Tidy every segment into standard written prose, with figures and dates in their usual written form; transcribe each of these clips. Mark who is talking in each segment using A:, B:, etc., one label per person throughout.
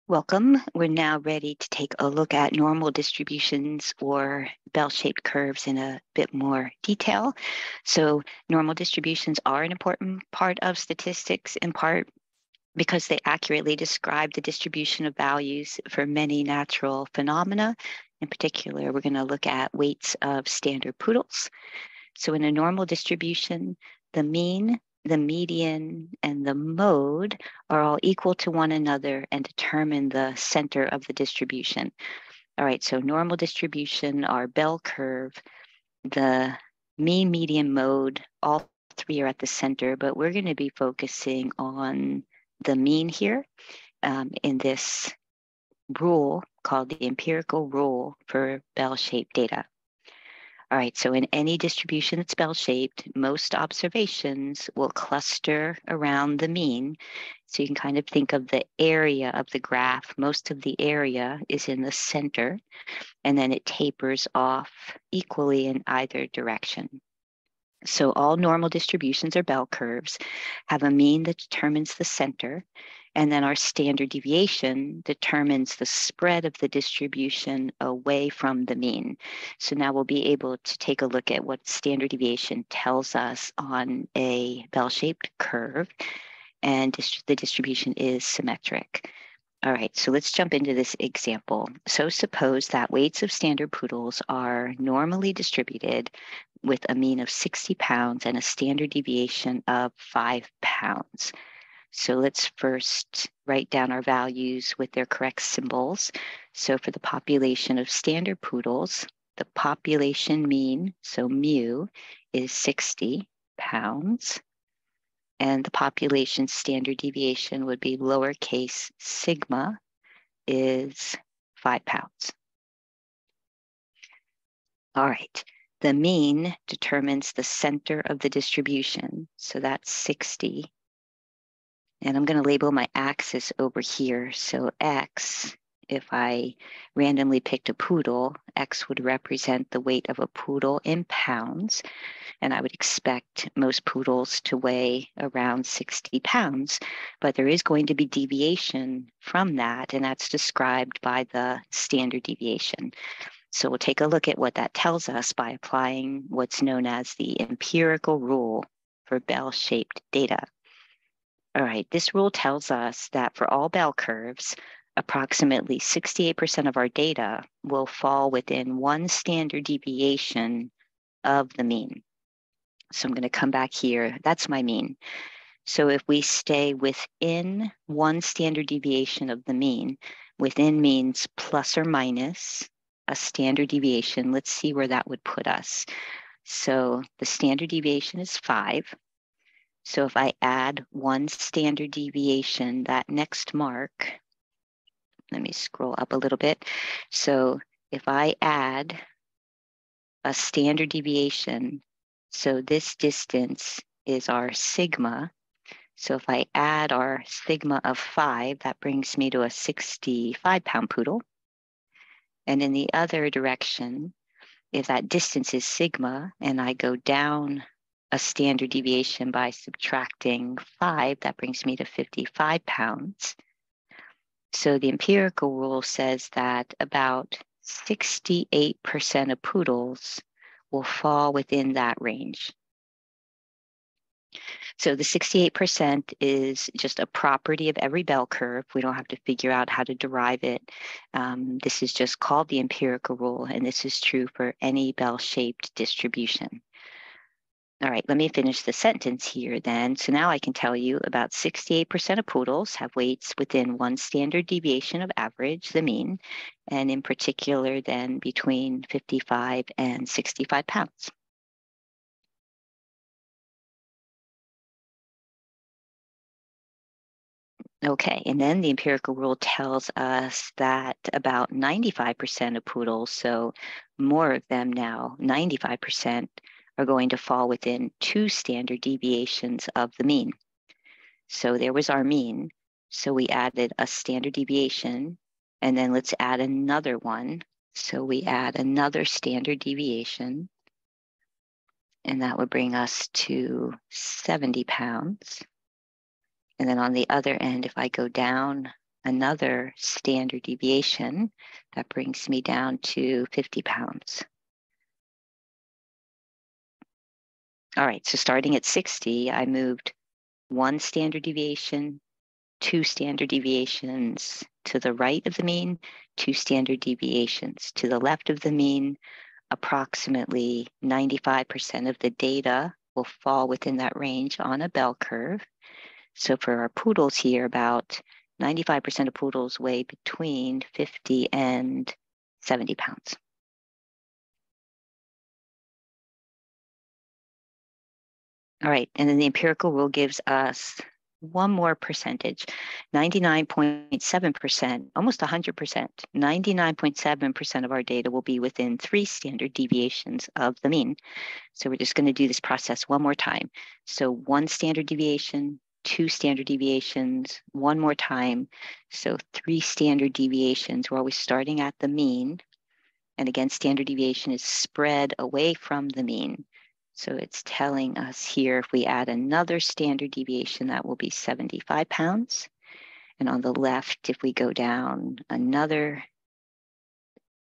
A: Welcome. We're now ready to take a look at normal distributions or bell-shaped curves in a bit more detail. So normal distributions are an important part of statistics, in part because they accurately describe the distribution of values for many natural phenomena. In particular, we're going to look at weights of standard poodles. So in a normal distribution, the mean, the median, and the mode are all equal to one another and determine the center of the distribution. All right, so normal distribution, our bell curve, the mean, median, mode, all three are at the center, but we're going to be focusing on the mean here in this rule called the empirical rule for bell-shaped data. All right, so in any distribution that's bell-shaped, most observations will cluster around the mean. So you can kind of think of the area of the graph. Most of the area is in the center, and then it tapers off equally in either direction. So all normal distributions or bell curves have a mean that determines the center, and then our standard deviation determines the spread of the distribution away from the mean. So now we'll be able to take a look at what standard deviation tells us on a bell-shaped curve, and the distribution is symmetric. All right, so let's jump into this example. So suppose that weights of standard poodles are normally distributed with a mean of 60 pounds and a standard deviation of 5 pounds. So let's first write down our values with their correct symbols. So for the population of standard poodles, the population mean, so mu, is 60 pounds. And the population standard deviation would be lowercase sigma is 5 pounds. All right, the mean determines the center of the distribution. So that's 60. And I'm going to label my axis over here. So X, if I randomly picked a poodle, X would represent the weight of a poodle in pounds. And I would expect most poodles to weigh around 60 pounds, but there is going to be deviation from that, and that's described by the standard deviation. So we'll take a look at what that tells us by applying what's known as the empirical rule for bell-shaped data. All right, this rule tells us that for all bell curves, approximately 68% of our data will fall within one standard deviation of the mean. So I'm going to come back here. That's my mean. So if we stay within one standard deviation of the mean, within means plus or minus a standard deviation. Let's see where that would put us. So the standard deviation is 5. So if I add one standard deviation, that next mark, let me scroll up a little bit. So if I add a standard deviation, so this distance is our sigma. So if I add our sigma of 5, that brings me to a 65-pound poodle. And in the other direction, if that distance is sigma and I go down a standard deviation by subtracting 5, that brings me to 55 pounds. So the empirical rule says that about 68% of poodles will fall within that range. So the 68% is just a property of every bell curve. We don't have to figure out how to derive it. This is just called the empirical rule, and this is true for any bell-shaped distribution. All right, let me finish the sentence here then. So now I can tell you about 68% of poodles have weights within one standard deviation of average, the mean, and in particular then between 55 and 65 pounds. Okay, and then the empirical rule tells us that about 95% of poodles, so more of them now, 95%, are going to fall within 2 standard deviations of the mean. So there was our mean. So we added a standard deviation, and then let's add another one. So we add another standard deviation, and that would bring us to 70 pounds. And then on the other end, if I go down another standard deviation. That brings me down to 50 pounds. All right, so starting at 60, I moved 1 standard deviation, 2 standard deviations to the right of the mean, 2 standard deviations to the left of the mean. Approximately 95% of the data will fall within that range on a bell curve. So for our poodles here, about 95% of poodles weigh between 50 and 70 pounds. All right, and then the empirical rule gives us one more percentage, 99.7%, almost 100%, 99.7% of our data will be within 3 standard deviations of the mean. So we're just going to do this process one more time. So 1 standard deviation, 2 standard deviations, 1 more time. So 3 standard deviations. We're always starting at the mean. And again, standard deviation is spread away from the mean. So it's telling us here, if we add another standard deviation, that will be 75 pounds. And on the left, if we go down another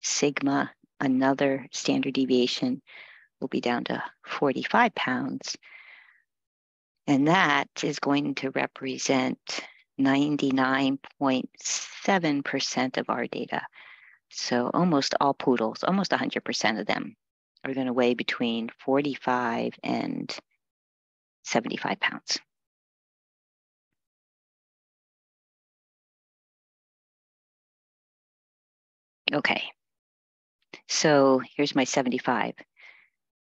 A: sigma, another standard deviation, will be down to 45 pounds. And that is going to represent 99.7% of our data. So almost all poodles, almost 100% of them are going to weigh between 45 and 75 pounds. Okay, so here's my 75.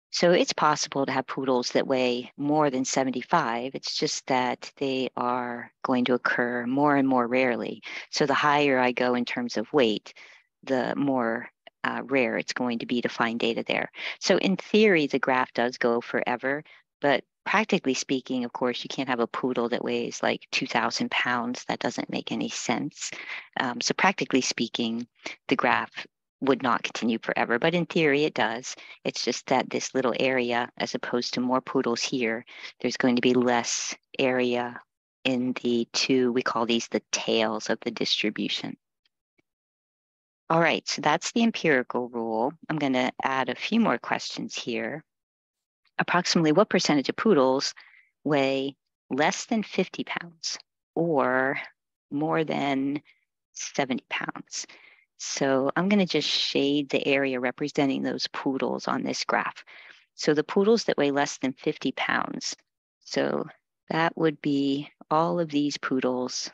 A: So it's possible to have poodles that weigh more than 75. It's just that they are going to occur more and more rarely. So the higher I go in terms of weight, the more rare it's going to be to find data there. So in theory, the graph does go forever, but practically speaking, of course, you can't have a poodle that weighs like 2,000 pounds. That doesn't make any sense. So practically speaking, the graph would not continue forever, but in theory it does. It's just that this little area, as opposed to more poodles here, there's going to be less area in the 2, we call these the tails of the distribution. All right, so that's the empirical rule. I'm going to add a few more questions here. Approximately what percentage of poodles weigh less than 50 pounds or more than 70 pounds? So I'm going to just shade the area representing those poodles on this graph. So the poodles that weigh less than 50 pounds, so that would be all of these poodles.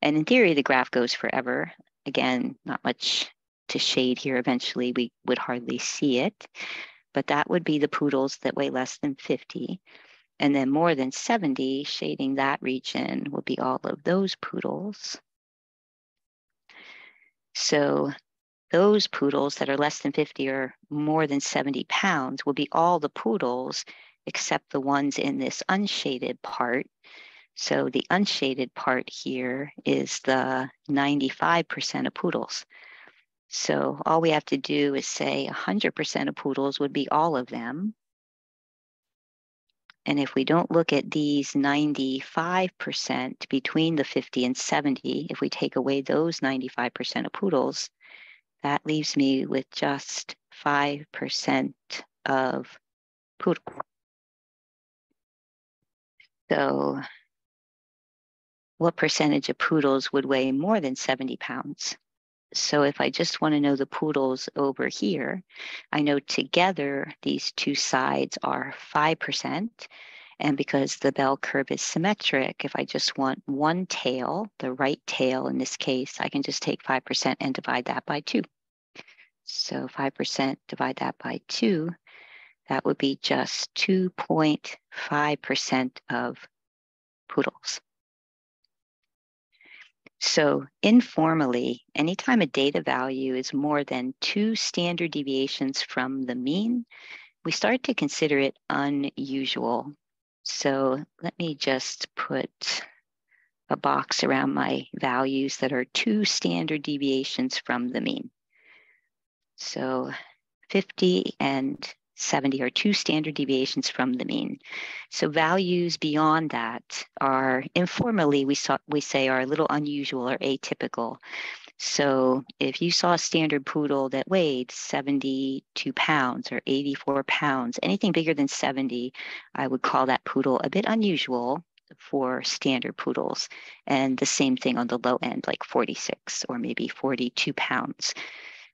A: And in theory, the graph goes forever. Again, not much to shade here. Eventually, we would hardly see it. But that would be the poodles that weigh less than 50. And then more than 70, shading that region, will be all of those poodles. So those poodles that are less than 50 or more than 70 pounds will be all the poodles except the ones in this unshaded part. So the unshaded part here is the 95% of poodles. So all we have to do is say 100% of poodles would be all of them. And if we don't look at these 95% between the 50 and 70, if we take away those 95% of poodles, that leaves me with just 5% of poodles. So what percentage of poodles would weigh more than 70 pounds? So if I just want to know the poodles over here, I know together these two sides are 5%. And because the bell curve is symmetric, if I just want one tail, the right tail in this case, I can just take 5% and divide that by 2. So 5% divide that by 2, that would be just 2.5% of poodles. So informally, anytime a data value is more than 2 standard deviations from the mean, we start to consider it unusual. So let me just put a box around my values that are 2 standard deviations from the mean. So 50 and 70 or 2 standard deviations from the mean. So values beyond that are informally, we say are a little unusual or atypical. So if you saw a standard poodle that weighed 72 pounds or 84 pounds, anything bigger than 70, I would call that poodle a bit unusual for standard poodles. And the same thing on the low end, like 46 or maybe 42 pounds.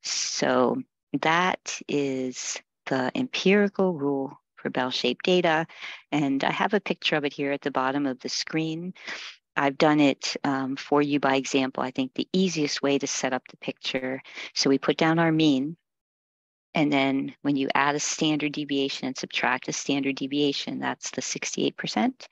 A: So that is the empirical rule for bell-shaped data. And I have a picture of it here at the bottom of the screen. I've done it for you by example. I think the easiest way to set up the picture. So we put down our mean, and then when you add a standard deviation and subtract a standard deviation, that's the 68%.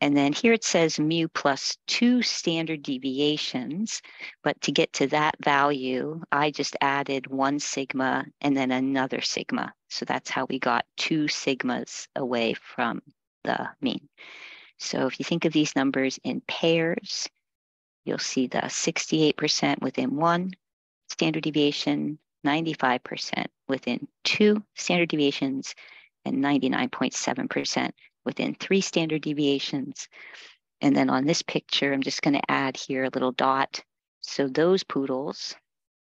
A: And then here it says mu plus 2 standard deviations, but to get to that value, I just added 1 sigma and then another sigma. So that's how we got 2 sigmas away from the mean. So if you think of these numbers in pairs, you'll see the 68% within 1 standard deviation, 95% within 2 standard deviations, and 99.7% within 3 standard deviations. And then on this picture, I'm just going to add here a little dot. So those poodles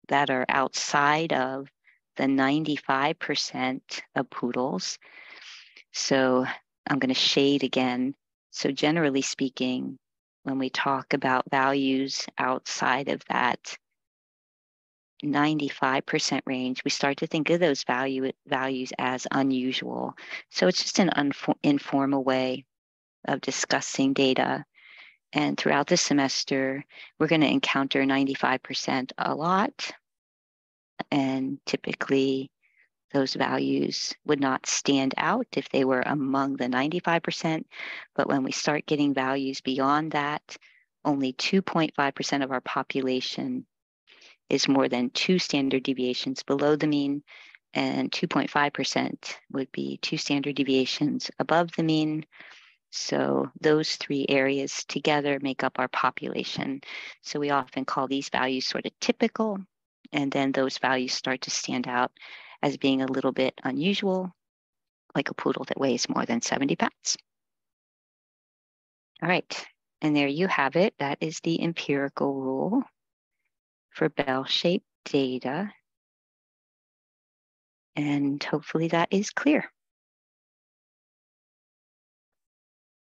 A: that are outside of the 95% of poodles. So I'm going to shade again. So generally speaking, when we talk about values outside of that 95% range, we start to think of those values as unusual. So it's just an informal way of discussing data. And throughout the semester, we're going to encounter 95% a lot. And typically, those values would not stand out if they were among the 95%. But when we start getting values beyond that, only 2.5% of our population is more than 2 standard deviations below the mean, and 2.5% would be 2 standard deviations above the mean. So those 3 areas together make up our population. So we often call these values sort of typical, and then those values start to stand out as being a little bit unusual, like a poodle that weighs more than 70 pounds. All right, and there you have it. That is the empirical rule for bell-shaped data. And hopefully that is clear.